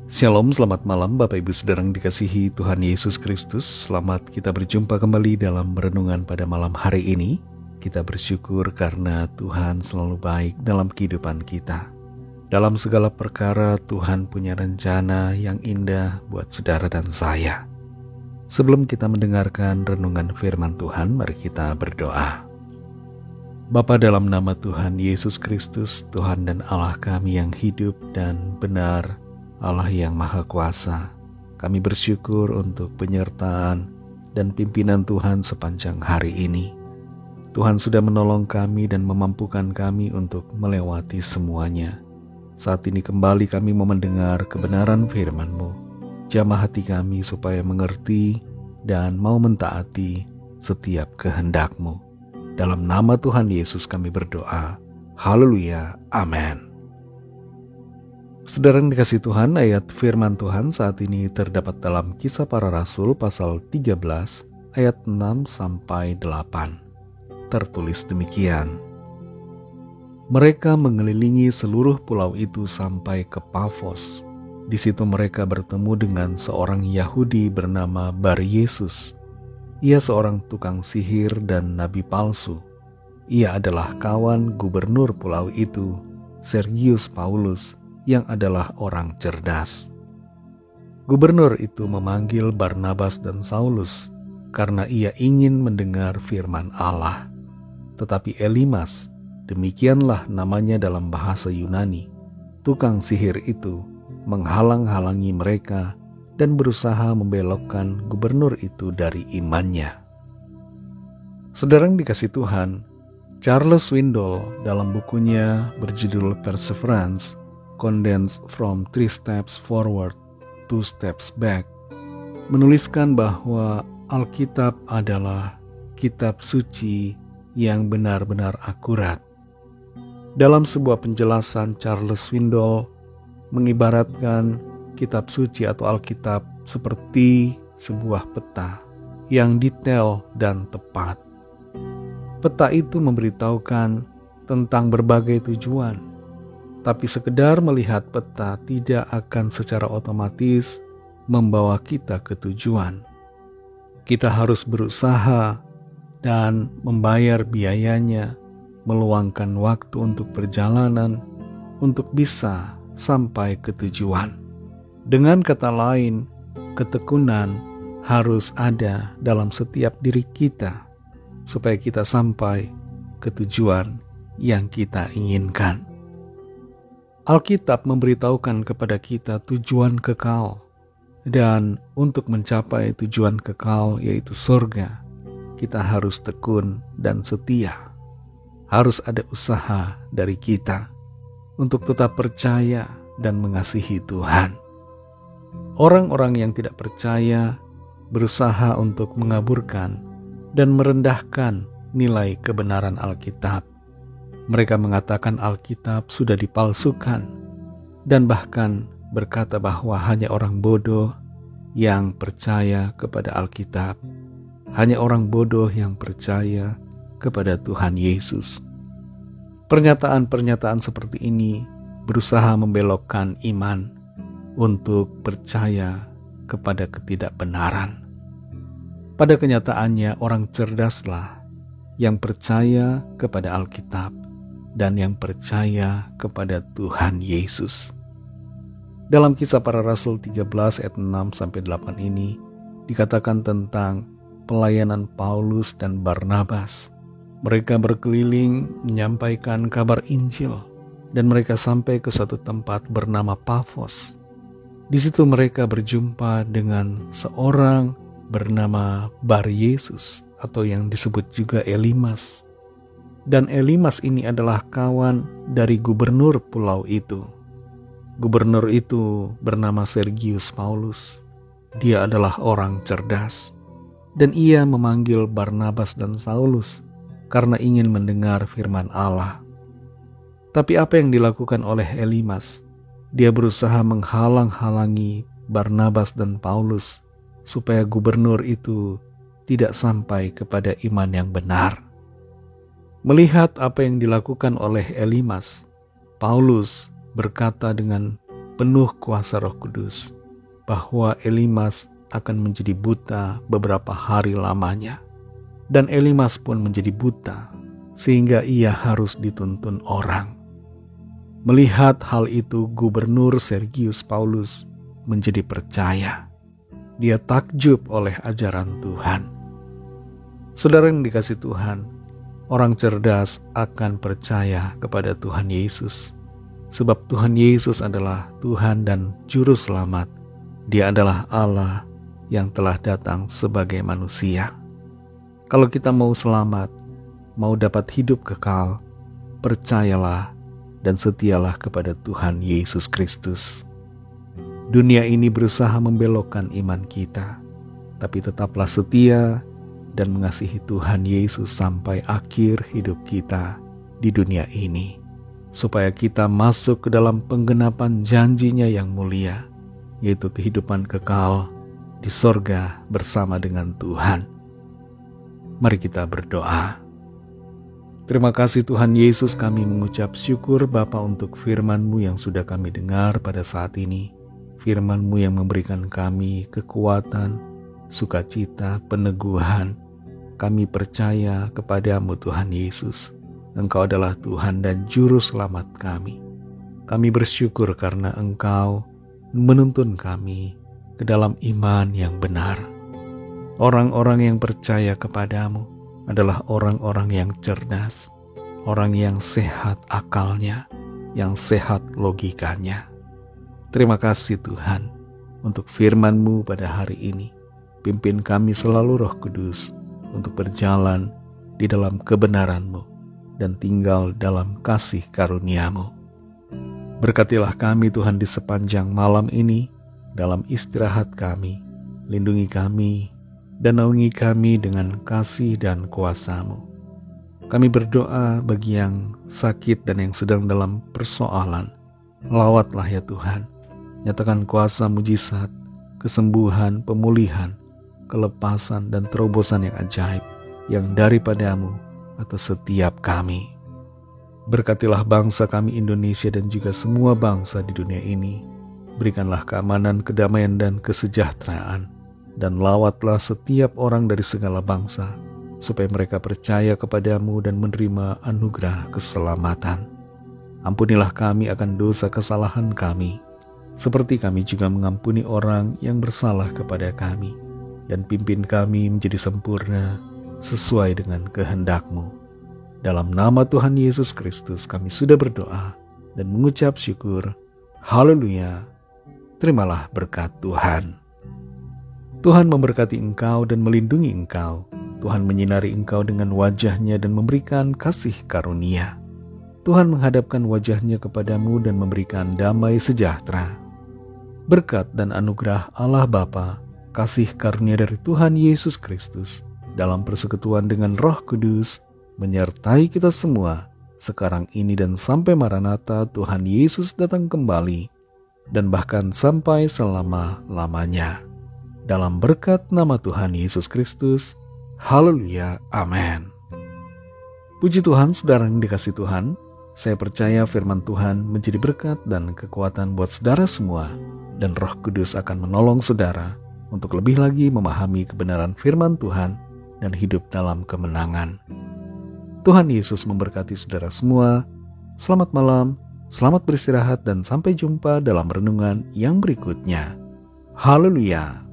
Shalom, selamat malam Bapak Ibu Saudara yang dikasihi Tuhan Yesus Kristus. Selamat kita berjumpa kembali dalam renungan pada malam hari ini. Kita bersyukur karena Tuhan selalu baik dalam kehidupan kita. Dalam segala perkara Tuhan punya rencana yang indah buat saudara dan saya. Sebelum kita mendengarkan renungan firman Tuhan, mari kita berdoa. Bapa, dalam nama Tuhan Yesus Kristus, Tuhan dan Allah kami yang hidup dan benar, Allah yang Maha Kuasa, kami bersyukur untuk penyertaan dan pimpinan Tuhan sepanjang hari ini. Tuhan sudah menolong kami dan memampukan kami untuk melewati semuanya. Saat ini kembali kami mau mendengar kebenaran firman-Mu. Jamah hati kami supaya mengerti dan mau mentaati setiap kehendak-Mu. Dalam nama Tuhan Yesus kami berdoa. Haleluya. Amin. Saudara yang dikasihi Tuhan, ayat firman Tuhan saat ini terdapat dalam Kisah Para Rasul pasal 13 ayat 6-8. Tertulis demikian. Mereka mengelilingi seluruh pulau itu sampai ke Pafos. Di situ mereka bertemu dengan seorang Yahudi bernama Bar-Yesus. Ia seorang tukang sihir dan nabi palsu. Ia adalah kawan gubernur pulau itu, Sergius Paulus, yang adalah orang cerdas. Gubernur itu memanggil Barnabas dan Saulus karena ia ingin mendengar firman Allah. Tetapi Elimas, demikianlah namanya dalam bahasa Yunani, tukang sihir itu menghalang-halangi mereka dan berusaha membelokkan gubernur itu dari imannya. Saudara yang dikasihi Tuhan, Charles Swindoll dalam bukunya berjudul Perseverance, Condensed from 3 Steps Forward, 2 Steps Back, menuliskan bahwa Alkitab adalah kitab suci yang benar-benar akurat. Dalam sebuah penjelasan, Charles Swindoll mengibaratkan kitab suci atau Alkitab seperti sebuah peta yang detail dan tepat. Peta itu memberitahukan tentang berbagai tujuan, tapi sekedar melihat peta tidak akan secara otomatis membawa kita ke tujuan. Kita harus berusaha dan membayar biayanya, meluangkan waktu untuk perjalanan, untuk bisa sampai ke tujuan. Dengan kata lain, ketekunan harus ada dalam setiap diri kita, supaya kita sampai ke tujuan yang kita inginkan. Alkitab memberitahukan kepada kita tujuan kekal, dan untuk mencapai tujuan kekal yaitu surga, kita harus tekun dan setia. Harus ada usaha dari kita untuk tetap percaya dan mengasihi Tuhan. Orang-orang yang tidak percaya berusaha untuk mengaburkan dan merendahkan nilai kebenaran Alkitab. Mereka mengatakan Alkitab sudah dipalsukan dan bahkan berkata bahwa hanya orang bodoh yang percaya kepada Alkitab. Hanya orang bodoh yang percaya kepada Tuhan Yesus. Pernyataan-pernyataan seperti ini berusaha membelokkan iman untuk percaya kepada ketidakbenaran. Pada kenyataannya orang cerdaslah yang percaya kepada Alkitab dan yang percaya kepada Tuhan Yesus. Dalam Kisah Para Rasul 13 ayat 6-8 ini dikatakan tentang pelayanan Paulus dan Barnabas. Mereka berkeliling menyampaikan kabar Injil dan mereka sampai ke suatu tempat bernama Pafos. Di situ mereka berjumpa dengan seorang bernama Bar-Yesus atau yang disebut juga Elimas. Dan Elimas ini adalah kawan dari gubernur pulau itu. Gubernur itu bernama Sergius Paulus. Dia adalah orang cerdas. Dan ia memanggil Barnabas dan Saulus karena ingin mendengar firman Allah. Tapi apa yang dilakukan oleh Elimas? Dia berusaha menghalang-halangi Barnabas dan Paulus supaya gubernur itu tidak sampai kepada iman yang benar. Melihat apa yang dilakukan oleh Elimas, Paulus berkata dengan penuh kuasa Roh Kudus bahwa Elimas akan menjadi buta beberapa hari lamanya. Dan Elimas pun menjadi buta sehingga ia harus dituntun orang. Melihat hal itu, Gubernur Sergius Paulus menjadi percaya. Dia takjub oleh ajaran Tuhan. Saudara yang dikasihi Tuhan, orang cerdas akan percaya kepada Tuhan Yesus. Sebab Tuhan Yesus adalah Tuhan dan Juru Selamat. Dia adalah Allah yang telah datang sebagai manusia. Kalau kita mau selamat, mau dapat hidup kekal, percayalah dan setialah kepada Tuhan Yesus Kristus. Dunia ini berusaha membelokkan iman kita, tapi tetaplah setia dan mengasihi Tuhan Yesus sampai akhir hidup kita di dunia ini, supaya kita masuk ke dalam penggenapan janjinya yang mulia, yaitu kehidupan kekal di sorga bersama dengan Tuhan. Mari kita berdoa. Terima kasih Tuhan Yesus, kami mengucap syukur Bapa untuk firman-Mu yang sudah kami dengar pada saat ini. Firman-Mu yang memberikan kami kekuatan, sukacita, peneguhan. Kami percaya kepadamu Tuhan Yesus. Engkau adalah Tuhan dan Juru Selamat kami. Kami bersyukur karena Engkau menuntun kami ke dalam iman yang benar. Orang-orang yang percaya kepadamu adalah orang-orang yang cerdas, orang yang sehat akalnya, yang sehat logikanya. Terima kasih Tuhan untuk firman-Mu pada hari ini. Pimpin kami selalu Roh Kudus untuk berjalan di dalam kebenaran-Mu dan tinggal dalam kasih karunia-Mu. Berkatilah kami Tuhan di sepanjang malam ini, dalam istirahat kami. Lindungi kami dan naungi kami dengan kasih dan kuasa-Mu. Kami berdoa bagi yang sakit dan yang sedang dalam persoalan. Lawatlah ya Tuhan. Nyatakan kuasa mujizat, kesembuhan, pemulihan, kelepasan dan terobosan yang ajaib yang daripada-Mu atas setiap kami. Berkatilah bangsa kami Indonesia dan juga semua bangsa di dunia ini. Berikanlah keamanan, kedamaian dan kesejahteraan. Dan lawatlah setiap orang dari segala bangsa, supaya mereka percaya kepadamu dan menerima anugerah keselamatan. Ampunilah kami akan dosa kesalahan kami, seperti kami juga mengampuni orang yang bersalah kepada kami. Dan pimpin kami menjadi sempurna sesuai dengan kehendak-Mu. Dalam nama Tuhan Yesus Kristus kami sudah berdoa dan mengucap syukur. Haleluya. Terimalah berkat Tuhan. Tuhan memberkati engkau dan melindungi engkau. Tuhan menyinari engkau dengan wajah-Nya dan memberikan kasih karunia. Tuhan menghadapkan wajah-Nya kepadamu dan memberikan damai sejahtera. Berkat dan anugerah Allah Bapa, kasih karunia dari Tuhan Yesus Kristus, dalam persekutuan dengan Roh Kudus, menyertai kita semua, sekarang ini dan sampai Maranatha Tuhan Yesus datang kembali, dan bahkan sampai selama-lamanya. Dalam berkat nama Tuhan Yesus Kristus, haleluya, amin. Puji Tuhan, saudara yang dikasihi Tuhan, saya percaya firman Tuhan menjadi berkat dan kekuatan buat saudara semua, dan Roh Kudus akan menolong saudara untuk lebih lagi memahami kebenaran firman Tuhan dan hidup dalam kemenangan. Tuhan Yesus memberkati saudara semua. Selamat malam, selamat beristirahat, dan sampai jumpa dalam renungan yang berikutnya. Haleluya.